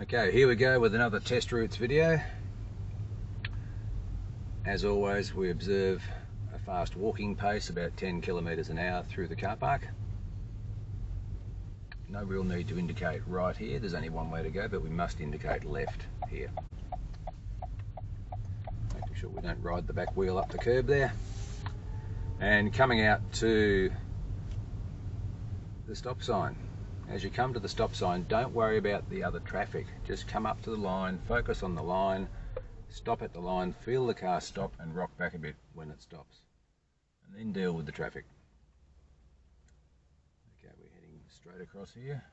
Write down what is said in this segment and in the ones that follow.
Okay, here we go with another test routes video. As always, we observe a fast walking pace, about 10 kilometres an hour through the car park. No real need to indicate right here, there's only one way to go, but we must indicate left here. Making sure we don't ride the back wheel up the curb there. And coming out to the stop sign. As you come to the stop sign, don't worry about the other traffic. Just come up to the line, focus on the line, stop at the line, feel the car stop and rock back a bit when it stops. And then deal with the traffic. Okay, we're heading straight across here.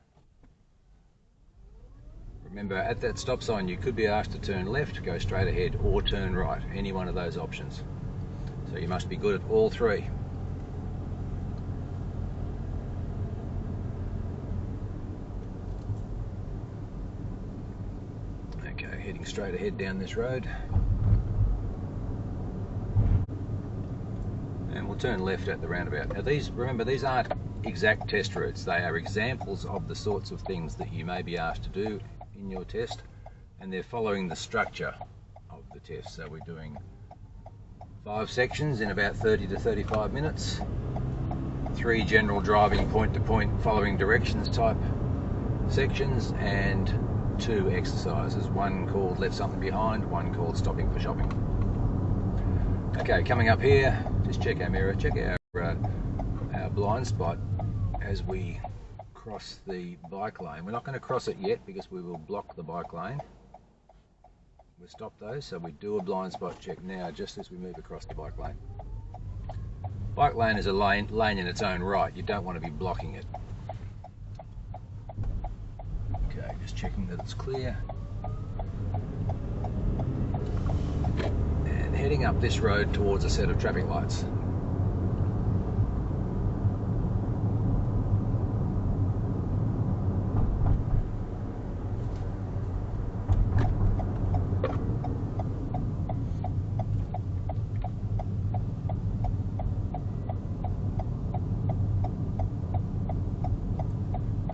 Remember, at that stop sign you could be asked to turn left, go straight ahead, or turn right. Any one of those options. So you must be good at all three. Okay, heading straight ahead down this road. And we'll turn left at the roundabout. Now remember, these aren't exact test routes. They are examples of the sorts of things that you may be asked to do in your test, and they're following the structure of the test. So we're doing 5 sections in about 30 to 35 minutes, 3 general driving point-to-point following directions type sections, and 2 exercises, one called left something behind, one called stopping for shopping. Okay, coming up here, just check our mirror, check our blind spot as we cross the bike lane. We're not going to cross it yet because we will block the bike lane. We'll stop those, so we do a blind spot check now just as we move across the bike lane. Bike lane is a lane in its own right. You don't want to be blocking it. Okay, just checking that it's clear. And heading up this road towards a set of traffic lights.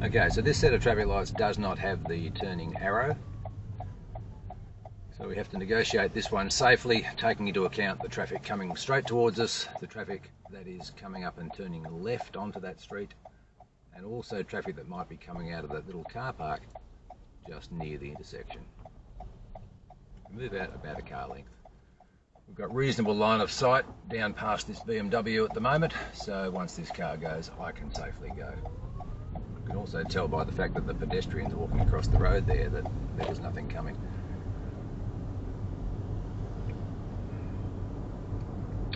Okay, so this set of traffic lights does not have the turning arrow. So we have to negotiate this one safely, taking into account the traffic coming straight towards us, the traffic that is coming up and turning left onto that street, and also traffic that might be coming out of that little car park just near the intersection. We move out about a car length. We've got reasonable line of sight down past this BMW at the moment, so once this car goes, I can safely go. You can also tell by the fact that the pedestrian's walking across the road there that there is nothing coming.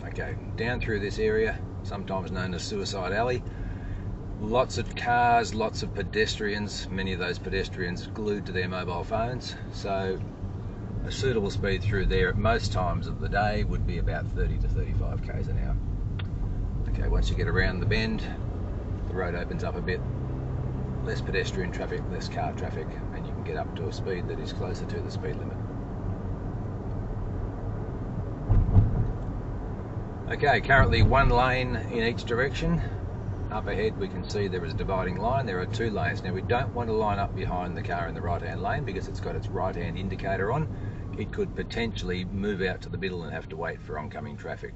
Okay, down through this area, sometimes known as Suicide Alley. Lots of cars, lots of pedestrians, many of those pedestrians glued to their mobile phones. So a suitable speed through there at most times of the day would be about 30 to 35 k's an hour. Okay, once you get around the bend, the road opens up a bit. Less pedestrian traffic, less car traffic, and you can get up to a speed that is closer to the speed limit. Okay, currently 1 lane in each direction. Up ahead we can see there is a dividing line. There are 2 lanes. Now we don't want to line up behind the car in the right-hand lane because it's got its right-hand indicator on. It could potentially move out to the middle and have to wait for oncoming traffic.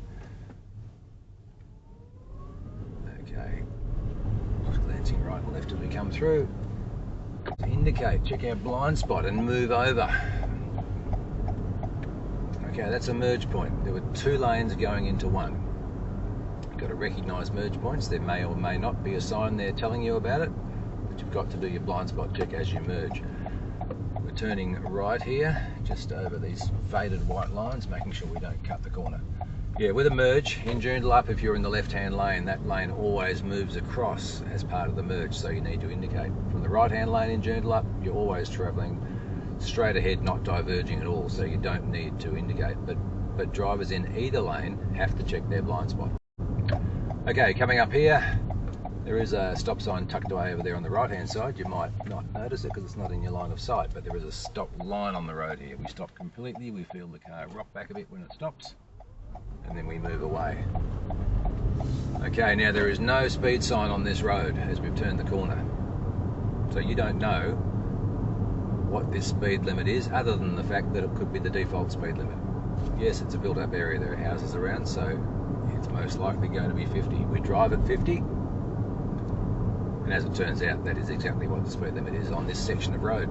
Okay. Glancing right and left as we come through. To indicate, check our blind spot and move over. Okay, that's a merge point. There were 2 lanes going into one. You've got to recognise merge points. There may or may not be a sign there telling you about it, but you've got to do your blind spot check as you merge. We're turning right here, just over these faded white lines, making sure we don't cut the corner. Yeah, with a merge in Joondalup, if you're in the left-hand lane, that lane always moves across as part of the merge, so you need to indicate. From the right-hand lane in Joondalup, you're always travelling straight ahead, not diverging at all, so you don't need to indicate. But drivers in either lane have to check their blind spot. Okay, coming up here, there is a stop sign tucked away over there on the right-hand side. You might not notice it because it's not in your line of sight, but there is a stop line on the road here. We stop completely, we feel the car rock back a bit when it stops, and then we move away. Okay, now there is no speed sign on this road as we've turned the corner, so you don't know what this speed limit is, other than the fact that it could be the default speed limit. Yes, it's a built-up area, there are houses around, so it's most likely going to be 50. We drive at 50, and as it turns out, that is exactly what the speed limit is on this section of road.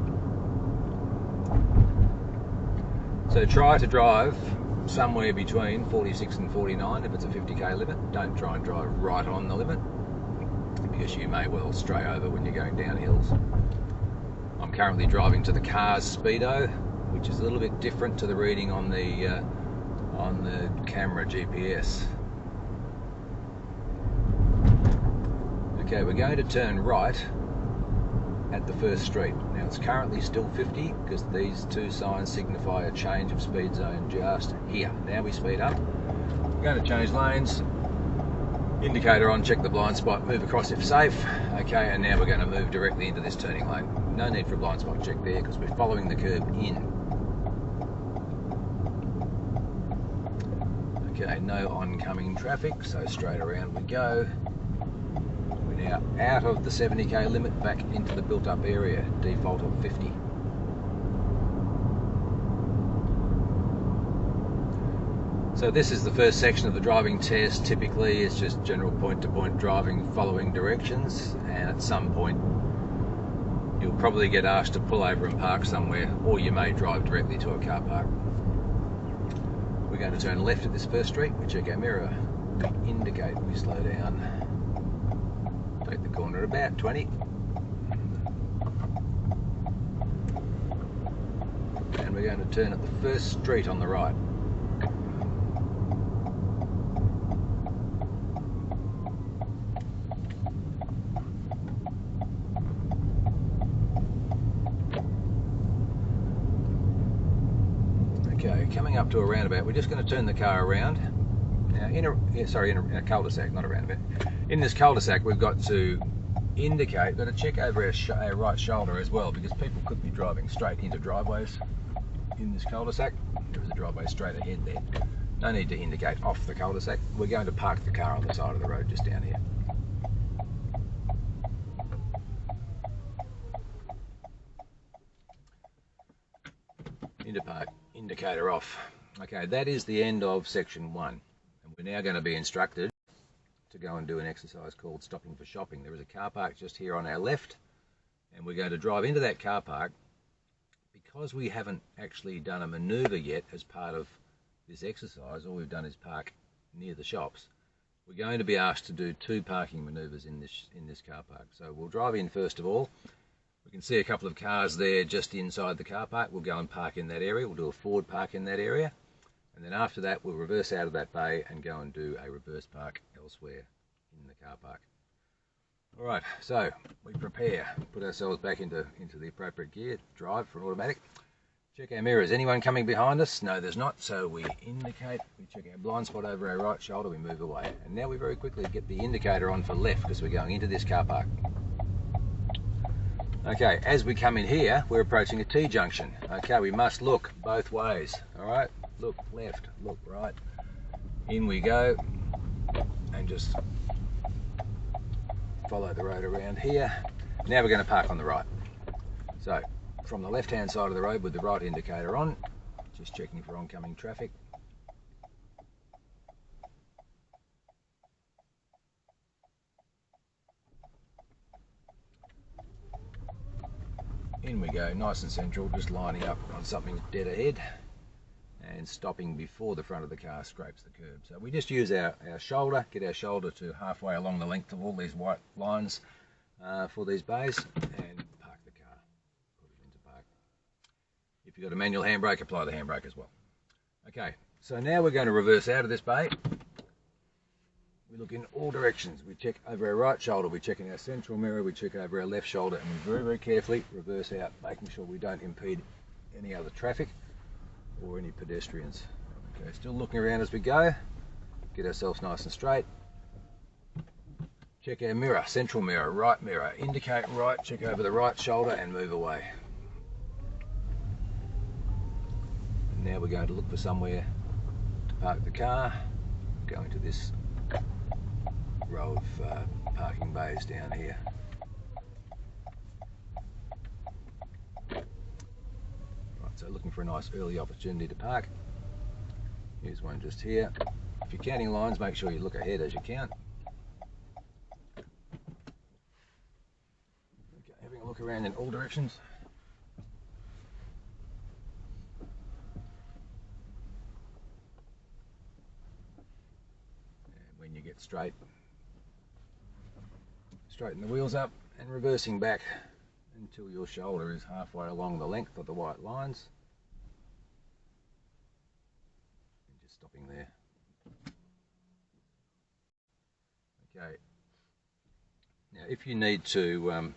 So try to drive somewhere between 46 and 49 if it's a 50k limit. Don't try and drive right on the limit, because you may well stray over when you're going down hills. I'm currently driving to the car's speedo, which is a little bit different to the reading on the camera GPS. Okay, we're going to turn right at the first street. Now it's currently still 50 because these two signs signify a change of speed zone just here. Now we speed up. We're going to change lanes. Indicator on, check the blind spot, move across if safe. Okay, and now we're going to move directly into this turning lane. No need for a blind spot check there because we're following the curb in. Okay, no oncoming traffic, so straight around we go. We're now out of the 70k limit, back into the built-up area, default of 50. So this is the first section of the driving test. Typically it's just general point-to-point driving following directions, and at some point you'll probably get asked to pull over and park somewhere, or you may drive directly to a car park. We're going to turn left at this first street, we check our mirror, we indicate, we slow down, take the corner at about 20. And we're going to turn at the first street on the right. Okay, coming up to a roundabout, we're just going to turn the car around. Now, in a cul-de-sac, not a roundabout. In this cul-de-sac, we've got to indicate, we've got to check over our right shoulder as well, because people could be driving straight into driveways in this cul-de-sac. There is a driveway straight ahead there. No need to indicate off the cul-de-sac. We're going to park the car on the side of the road just down here. Indicator off. Okay, that is the end of section 1, and we're now going to be instructed to go and do an exercise called stopping for shopping. There is a car park just here on our left, and we're going to drive into that car park. Because we haven't actually done a manoeuvre yet as part of this exercise, all we've done is park near the shops. We're going to be asked to do 2 parking manoeuvres in this car park. So we'll drive in first of all. We can see a couple of cars there just inside the car park. We'll go and park in that area. We'll do a forward park in that area. And then after that, we'll reverse out of that bay and go and do a reverse park elsewhere in the car park. All right, so we prepare, put ourselves back into the appropriate gear, drive for an automatic. Check our mirrors. Anyone coming behind us? No, there's not. So we indicate, we check our blind spot over our right shoulder, we move away. And now we very quickly get the indicator on for left because we're going into this car park. Okay, as we come in here, we're approaching a T-junction. Okay, we must look both ways. All right, look left, look right. In we go, and just follow the road around here. Now we're going to park on the right. So, from the left-hand side of the road with the right indicator on, just checking for oncoming traffic. In we go, nice and central, just lining up on something dead ahead and stopping before the front of the car scrapes the curb. So we just use our shoulder, get our shoulder to halfway along the length of all these white lines for these bays, and park the car, put it into park. If you've got a manual handbrake, apply the handbrake as well. Okay, so now we're going to reverse out of this bay. We look in all directions. We check over our right shoulder, we check in our central mirror, we check over our left shoulder, and we very, very carefully reverse out, making sure we don't impede any other traffic or any pedestrians. Okay, still looking around as we go. Get ourselves nice and straight. Check our mirror, central mirror, right mirror. Indicate right, check over the right shoulder and move away. And now we're going to look for somewhere to park the car. Go into this row of parking bays down here. So looking for a nice early opportunity to park. Here's one just here. If you're counting lines, make sure you look ahead as you count. Okay, having a look around in all directions. And when you get straight, straighten the wheels up and reversing back until your shoulder is halfway along the length of the white lines. And just stopping there. Okay. Now if you need to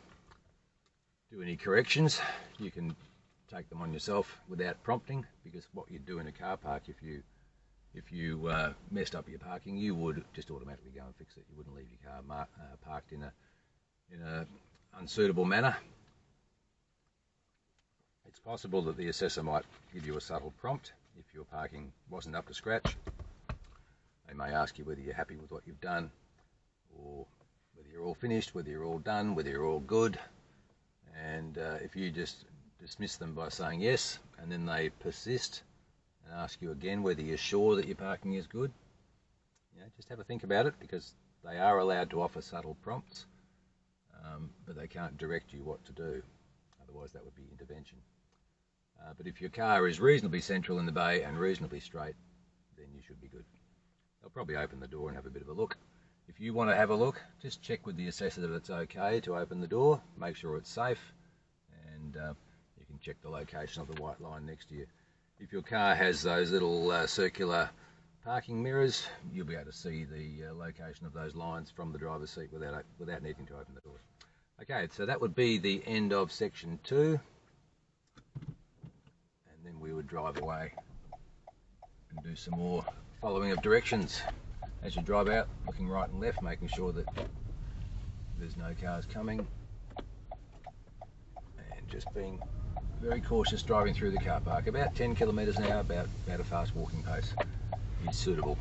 do any corrections, you can take them on yourself without prompting, because what you'd do in a car park, if you messed up your parking, you would just automatically go and fix it. You wouldn't leave your car parked in a unsuitable manner. It's possible that the assessor might give you a subtle prompt if your parking wasn't up to scratch. They may ask you whether you're happy with what you've done, or whether you're all finished, whether you're all done, whether you're all good. And if you just dismiss them by saying yes, and then they persist and ask you again whether you're sure that your parking is good, just have a think about it, because they are allowed to offer subtle prompts, but they can't direct you what to do. Otherwise that would be intervention. But if your car is reasonably central in the bay and reasonably straight, then you should be good. They'll probably open the door and have a bit of a look. If you want to have a look, just check with the assessor that it's okay to open the door, make sure it's safe, and you can check the location of the white line next to you. If your car has those little circular parking mirrors, you'll be able to see the location of those lines from the driver's seat without needing to open the doors. Okay, so that would be the end of section 2, and then we would drive away and do some more following of directions. As you drive out, looking right and left, making sure that there's no cars coming, and just being very cautious driving through the car park. About 10 kilometres an hour, about a fast walking pace is suitable.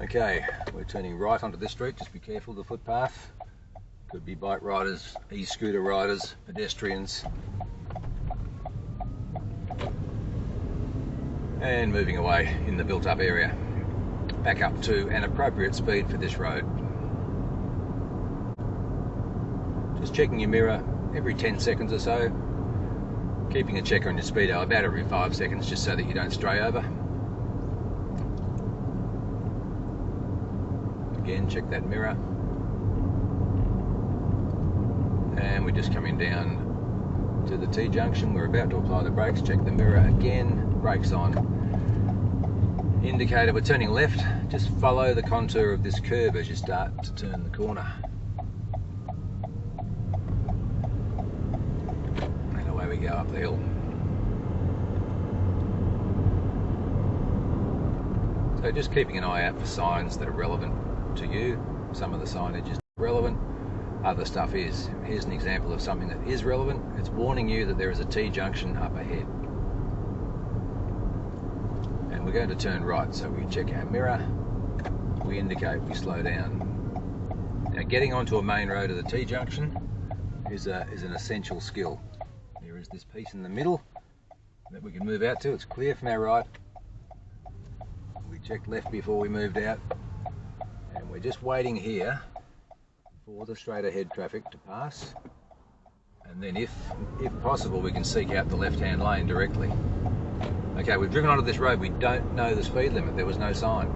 Okay, we're turning right onto this street. Just be careful of the footpath. Could be bike riders, e-scooter riders, pedestrians. And moving away in the built-up area, back up to an appropriate speed for this road. Just checking your mirror every 10 seconds or so, keeping a checker on your speedo about every 5 seconds, just so that you don't stray over. Again, check that mirror. And we're just coming down to the T-junction. We're about to apply the brakes. Check the mirror again. Brakes on. Indicator, we're turning left. Just follow the contour of this curve as you start to turn the corner. And away we go up the hill. So just keeping an eye out for signs that are relevant to you. Some of the signage is relevant, other stuff is. Here's an example of something that is relevant. It's warning you that there is a T-junction up ahead. We're going to turn right, so we check our mirror, we indicate, we slow down. Now getting onto a main road of the T-junction is an essential skill. There is this piece in the middle that we can move out to. It's clear from our right. We checked left before we moved out, and we're just waiting here for the straight ahead traffic to pass, and then if possible we can seek out the left-hand lane directly. Okay, we've driven onto this road, we don't know the speed limit, there was no sign.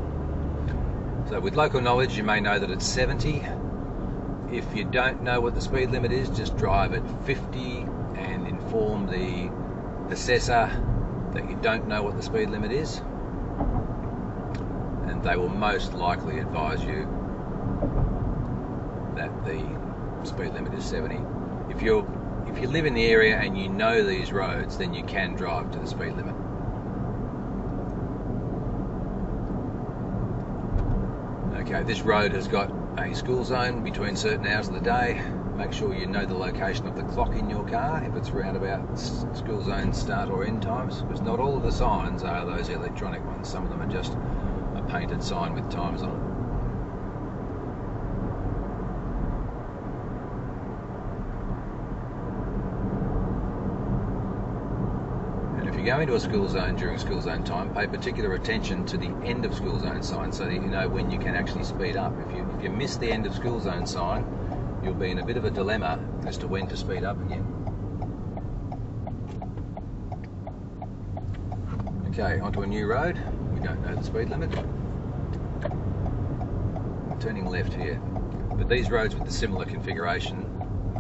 So with local knowledge you may know that it's 70. If you don't know what the speed limit is, just drive at 50 and inform the assessor that you don't know what the speed limit is, and they will most likely advise you that the speed limit is 70. If you live in the area and you know these roads, then you can drive to the speed limit. Okay, this road has got a school zone between certain hours of the day. Make sure you know the location of the clock in your car if it's around about school zone start or end times, because not all of the signs are those electronic ones. Some of them are just a painted sign with times on it. you go into a school zone during school zone time, pay particular attention to the end of school zone sign so that you know when you can actually speed up. If you miss the end of school zone sign, you'll be in a bit of a dilemma as to when to speed up again. Okay, onto a new road. We don't know the speed limit. Turning left here. But these roads with the similar configuration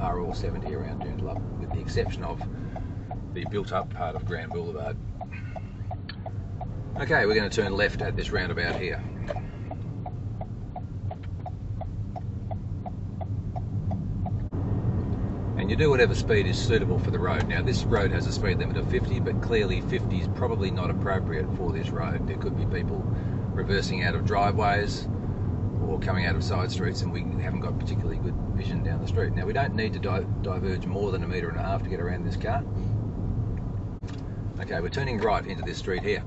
are all 70 around Joondalup, with the exception of the built-up part of Grand Boulevard. Okay, we're going to turn left at this roundabout here. And you do whatever speed is suitable for the road. Now, this road has a speed limit of 50, but clearly 50 is probably not appropriate for this road. There could be people reversing out of driveways or coming out of side streets, and we haven't got particularly good vision down the street. Now, we don't need to diverge more than 1.5 meters to get around this car. Okay, we're turning right into this street here.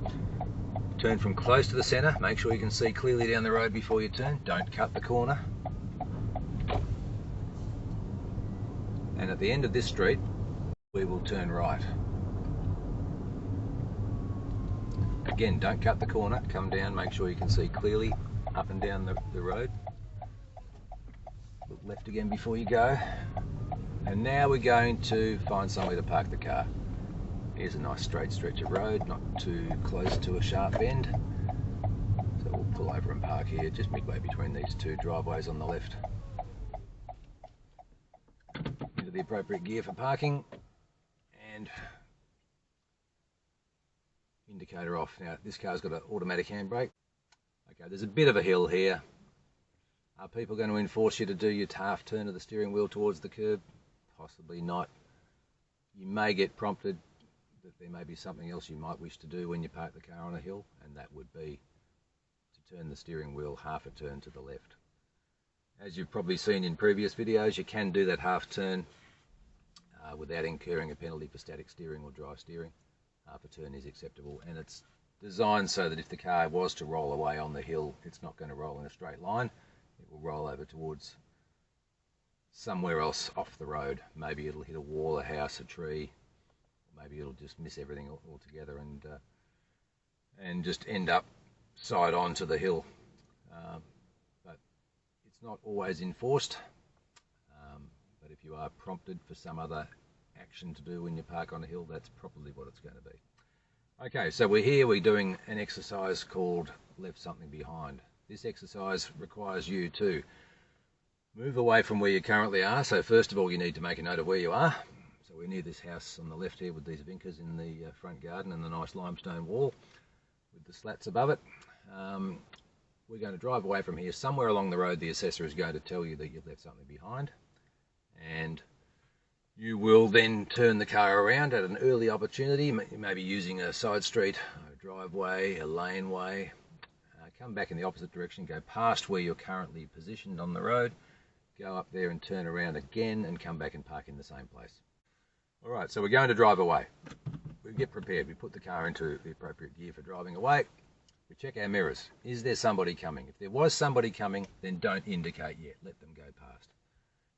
Turn from close to the centre, make sure you can see clearly down the road before you turn. Don't cut the corner. And at the end of this street, we will turn right. Again, don't cut the corner, come down, make sure you can see clearly up and down the road. Look left again before you go. And now we're going to find somewhere to park the car. Here's a nice straight stretch of road, not too close to a sharp bend. So we'll pull over and park here, just midway between these two driveways on the left. Into the appropriate gear for parking, and indicator off. Now this car's got an automatic handbrake. Okay, there's a bit of a hill here. Are people going to enforce you to do your half turn of the steering wheel towards the curb? Possibly not. You may get prompted that there may be something else you might wish to do when you park the car on a hill, and that would be to turn the steering wheel half a turn to the left. As you've probably seen in previous videos, you can do that half turn without incurring a penalty for static steering or dry steering. Half a turn is acceptable, and it's designed so that if the car was to roll away on the hill, it's not going to roll in a straight line. It will roll over towards somewhere else off the road. Maybe it'll hit a wall, a house, a tree, or maybe it'll just miss everything altogether and just end up side on to the hill. But it's not always enforced. But if you are prompted for some other action to do when you park on a hill, that's probably what it's going to be. Okay, so we're doing an exercise called Left Something Behind. This exercise requires you to move away from where you currently are. So first of all, you need to make a note of where you are. So we're near this house on the left here with these vincas in the front garden and the nice limestone wall with the slats above it. We're going to drive away from here. Somewhere along the road, the assessor is going to tell you that you've left something behind, and you will then turn the car around at an early opportunity, maybe using a side street, a driveway, a laneway. Come back in the opposite direction, go past where you're currently positioned on the road, go up there and turn around again and come back and park in the same place. All right, so we're going to drive away. We get prepared. We put the car into the appropriate gear for driving away. We check our mirrors. Is there somebody coming? If there was somebody coming, then don't indicate yet. Let them go past.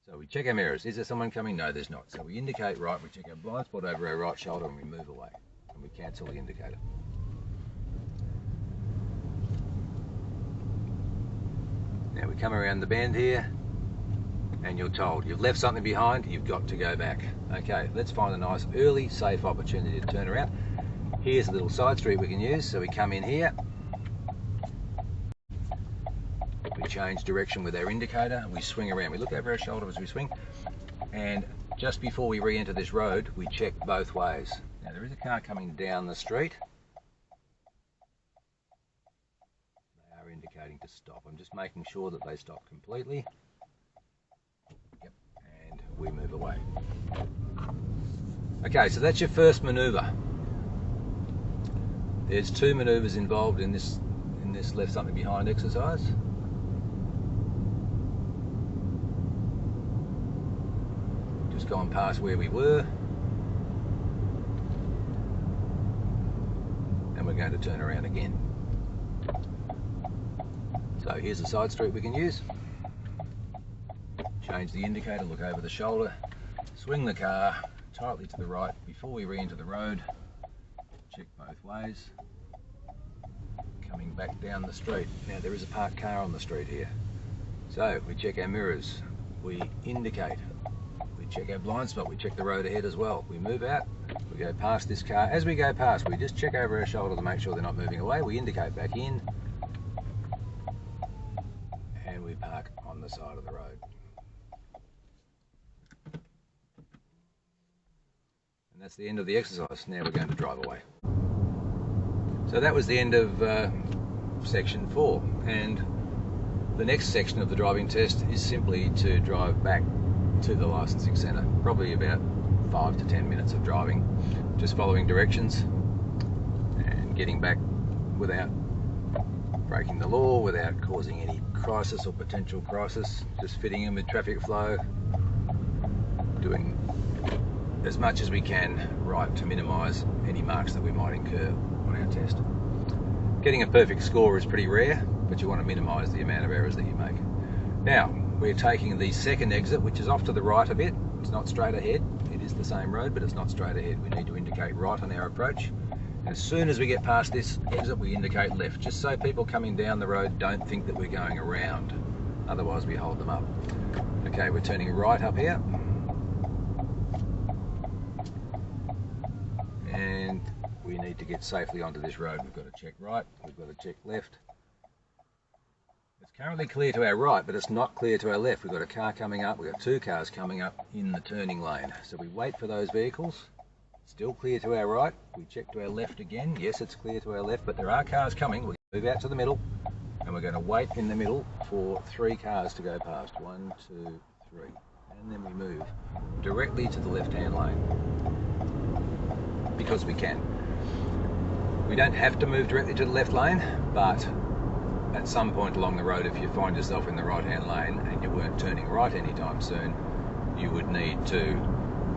So we check our mirrors. Is there someone coming? No, there's not. So we indicate right. We check our blind spot over our right shoulder and we move away. And we cancel the indicator. Now we come around the bend here and you're told you've left something behind, you've got to go back. Okay, let's find a nice early safe opportunity to turn around. Here's a little side street we can use. So we come in here, we change direction with our indicator, we swing around, we look over our shoulder as we swing, and just before we re-enter this road we check both ways. Now there is a car coming down the street. Indicating to stop. I'm just making sure that they stop completely. Yep, and we move away. Okay, so that's your first manoeuvre. There's two manoeuvres involved in this left something behind exercise. Just gone past where we were, and we're going to turn around again. So here's a side street we can use. Change the indicator, look over the shoulder, swing the car tightly to the right before we re-enter the road, check both ways. Coming back down the street. Now there is a parked car on the street here. So we check our mirrors, we indicate, we check our blind spot, we check the road ahead as well. We move out, we go past this car. As we go past, we just check over our shoulder to make sure they're not moving away. We indicate back in, and we park on the side of the road. And that's the end of the exercise. Now we're going to drive away. So that was the end of section 4, and the next section of the driving test is simply to drive back to the licensing centre. Probably about 5 to 10 minutes of driving, just following directions and getting back without breaking the law, without causing any crisis or potential crisis, just fitting in with traffic flow, doing as much as we can right to minimise any marks that we might incur on our test. Getting a perfect score is pretty rare, but you want to minimise the amount of errors that you make. Now, we're taking the second exit, which is off to the right a bit. It's not straight ahead. It is the same road, but it's not straight ahead. We need to indicate right on our approach. And as soon as we get past this exit, we indicate left, just so people coming down the road don't think that we're going around. Otherwise, we hold them up. Okay, we're turning right up here. And we need to get safely onto this road. We've got to check right, we've got to check left. It's currently clear to our right, but it's not clear to our left. We've got a car coming up, we've got 2 cars coming up in the turning lane. So we wait for those vehicles. Still clear to our right. We check to our left again. Yes, it's clear to our left, but there are cars coming. We're going to move out to the middle, and we're going to wait in the middle for 3 cars to go past. 1, 2, 3. And then we move directly to the left-hand lane, because we can. We don't have to move directly to the left lane, but at some point along the road, if you find yourself in the right-hand lane and you weren't turning right anytime soon, you would need to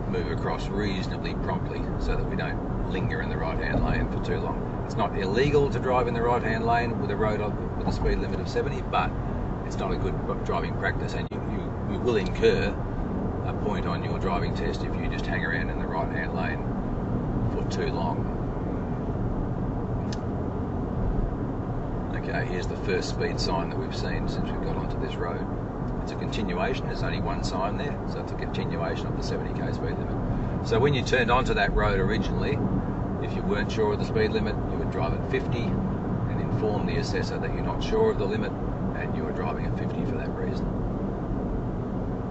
move across reasonably promptly so that we don't linger in the right-hand lane for too long. It's not illegal to drive in the right-hand lane with a road with a speed limit of 70, but it's not a good driving practice, and you will incur a point on your driving test if you just hang around in the right-hand lane for too long. Okay, here's the first speed sign that we've seen since we've got onto this road. It's a continuation, there's only 1 sign there, so it's a continuation of the 70k speed limit. So when you turned onto that road originally, if you weren't sure of the speed limit, you would drive at 50 and inform the assessor that you're not sure of the limit and you are driving at 50 for that reason.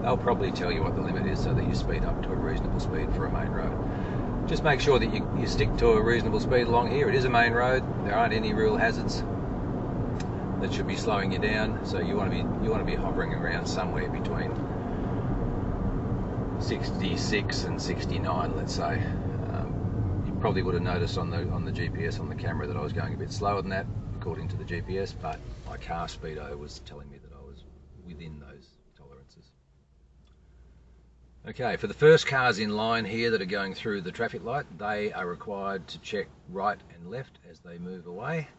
They'll probably tell you what the limit is so that you speed up to a reasonable speed for a main road. Just make sure that you stick to a reasonable speed along here. It is a main road, there aren't any real hazards that should be slowing you down, so you want to be hovering around somewhere between 66 and 69, let's say. You probably would have noticed on the GPS on the camera that I was going a bit slower than that according to the GPS, but my car speedo was telling me that I was within those tolerances. Okay, for the first cars in line here that are going through the traffic light, they are required to check right and left as they move away,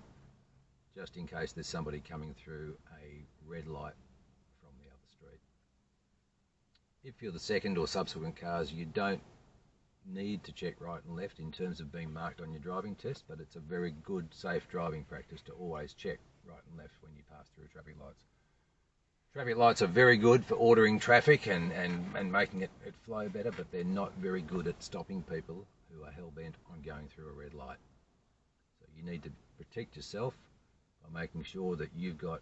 just in case there's somebody coming through a red light from the other street. If you're the second or subsequent cars, you don't need to check right and left in terms of being marked on your driving test, but it's a very good, safe driving practice to always check right and left when you pass through traffic lights. Traffic lights are very good for ordering traffic and making it flow better, but they're not very good at stopping people who are hell-bent on going through a red light. So you need to protect yourself by making sure that you've got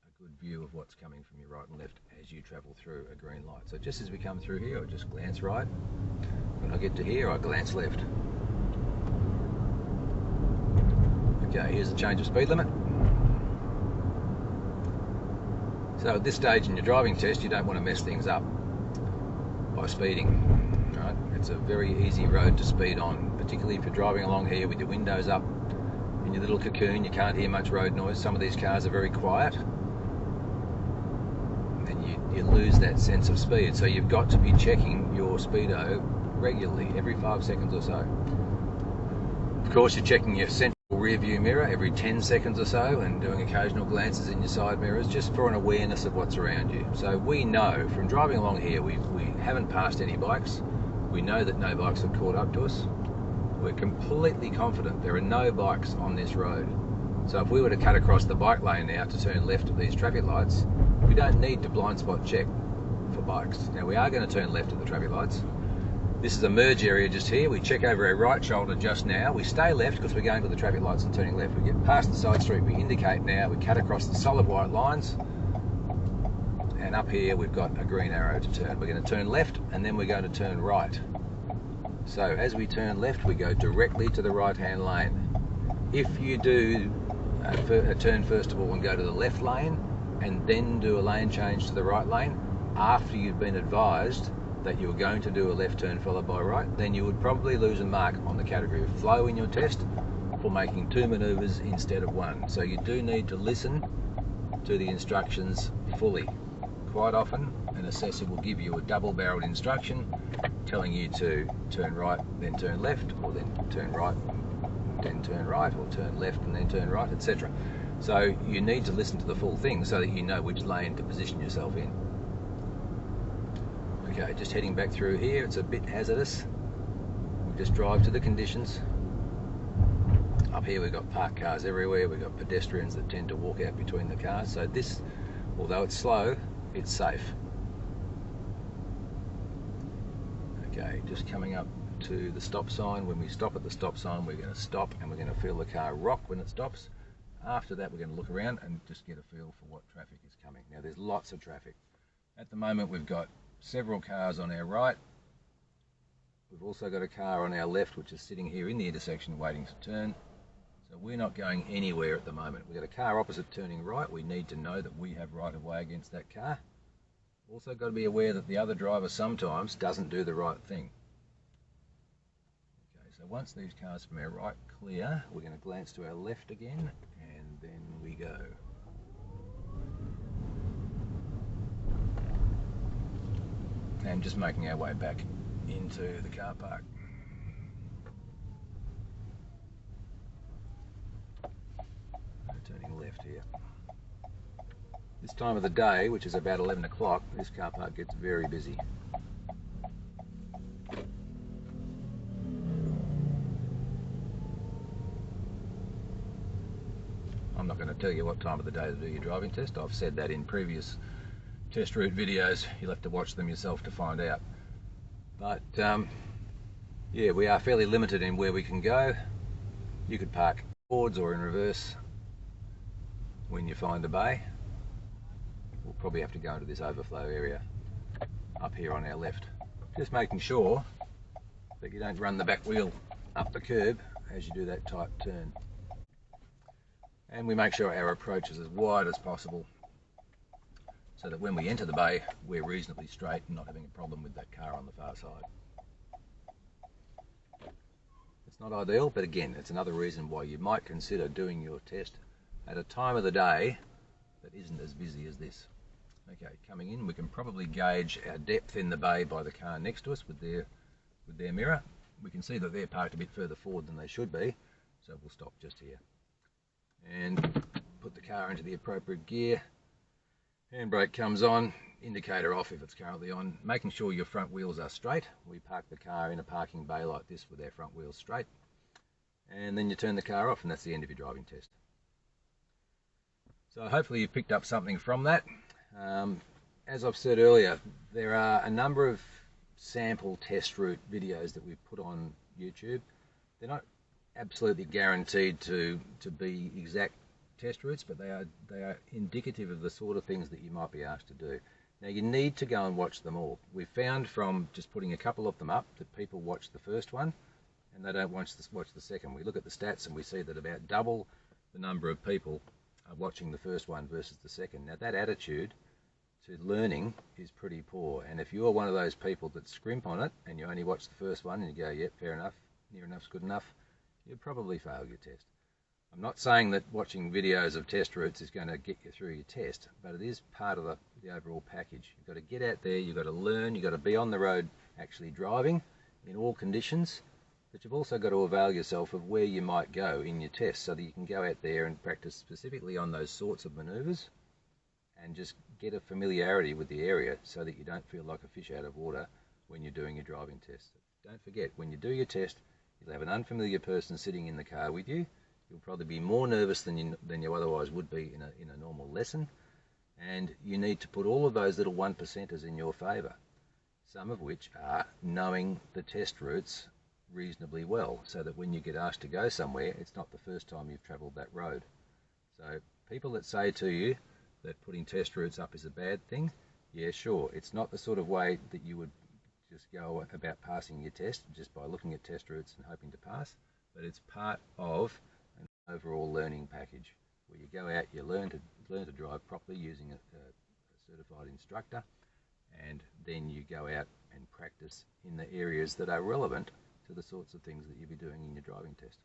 a good view of what's coming from your right and left as you travel through a green light. So just as we come through here, I just glance right. When I get to here, I glance left. Okay, here's the change of speed limit. So at this stage in your driving test, you don't want to mess things up by speeding. Right? It's a very easy road to speed on, particularly if you're driving along here with your windows up in your little cocoon. You can't hear much road noise. Some of these cars are very quiet, and you lose that sense of speed. So you've got to be checking your speedo regularly, every 5 seconds or so. Of course, you're checking your central rear view mirror every 10 seconds or so, and doing occasional glances in your side mirrors just for an awareness of what's around you. So we know from driving along here, we haven't passed any bikes. We know that no bikes have caught up to us. we're completely confident there are no bikes on this road. So if we were to cut across the bike lane now to turn left at these traffic lights, we don't need to blind spot check for bikes. Now we are going to turn left at the traffic lights. This is a merge area just here. We check over our right shoulder just now. We stay left because we're going to the traffic lights and turning left. We get past the side street, we indicate now, we cut across the solid white lines, and up here we've got a green arrow to turn. We're going to turn left and then we're going to turn right. So as we turn left, we go directly to the right-hand lane. If you do a turn first of all and go to the left lane and then do a lane change to the right lane after you've been advised that you were going to do a left turn followed by right, then you would probably lose a mark on the category of flow in your test for making 2 manoeuvres instead of 1. So you do need to listen to the instructions fully. Quite often an assessor will give you a double-barreled instruction telling you to turn right, then turn left, or then turn right, then turn right, or turn left and then turn right, etc. So you need to listen to the full thing so that you know which lane to position yourself in. Okay, just heading back through here, it's a bit hazardous. We'll just drive to the conditions. Up here we've got parked cars everywhere, we've got pedestrians that tend to walk out between the cars, so this, although it's slow, it's safe. Okay, just coming up to the stop sign. When we stop at the stop sign, we're going to stop and we're going to feel the car rock when it stops. After that, we're going to look around and just get a feel for what traffic is coming. Now, there's lots of traffic. At the moment, we've got several cars on our right. We've also got a car on our left, which is sitting here in the intersection waiting to turn. So we're not going anywhere at the moment. We've got a car opposite turning right. We need to know that we have right of way against that car. Also got to be aware that the other driver sometimes doesn't do the right thing. Okay, so once these cars from our right clear, we're going to glance to our left again, and then we go. And just making our way back into the car park. Turning left here. This time of the day, which is about 11 o'clock, this car park gets very busy. I'm not going to tell you what time of the day to do your driving test. I've said that in previous test route videos. You'll have to watch them yourself to find out. But yeah, we are fairly limited in where we can go. You could park forwards or in reverse when you find a bay. We'll probably have to go into this overflow area up here on our left. Just making sure that you don't run the back wheel up the curb as you do that tight turn. And we make sure our approach is as wide as possible so that when we enter the bay, we're reasonably straight and not having a problem with that car on the far side. It's not ideal, but again, it's another reason why you might consider doing your test at a time of the day that isn't as busy as this. Okay, coming in, we can probably gauge our depth in the bay by the car next to us with their mirror. We can see that they're parked a bit further forward than they should be, so we'll stop just here. And put the car into the appropriate gear. Handbrake comes on, indicator off if it's currently on, making sure your front wheels are straight. We park the car in a parking bay like this with our front wheels straight. And then you turn the car off and that's the end of your driving test. So hopefully you picked up something from that. As I've said earlier, there are a number of sample test route videos that we've put on YouTube. They're not absolutely guaranteed to be exact test routes, but they are indicative of the sort of things that you might be asked to do. Now you need to go and watch them all. We've found from just putting a couple of them up that people watch the first one and they don't watch the second. We look at the stats and we see that about double the number of people are watching the first one versus the second. Now that attitude to learning is pretty poor, and if you're one of those people that scrimp on it and you only watch the first one and you go, yep, fair enough, near enough's good enough, you'll probably fail your test. I'm not saying that watching videos of test routes is going to get you through your test, but it is part of the overall package. You've got to get out there, you've got to learn, you've got to be on the road actually driving in all conditions, but you've also got to avail yourself of where you might go in your test so that you can go out there and practice specifically on those sorts of manoeuvres and just get a familiarity with the area so that you don't feel like a fish out of water when you're doing your driving test. Don't forget, when you do your test, You'll have an unfamiliar person sitting in the car with you. You'll probably be more nervous than you otherwise would be in a normal lesson. And you need to put all of those little 1%ers in your favour, some of which are knowing the test routes reasonably well, so that when you get asked to go somewhere, it's not the first time you've travelled that road. So people that say to you that putting test routes up is a bad thing, yeah, sure, it's not the sort of way that you would just go about passing your test just by looking at test routes and hoping to pass, but it's part of an overall learning package where you go out, you learn to drive properly using a certified instructor, and then you go out and practice in the areas that are relevant to the sorts of things that you'll be doing in your driving test.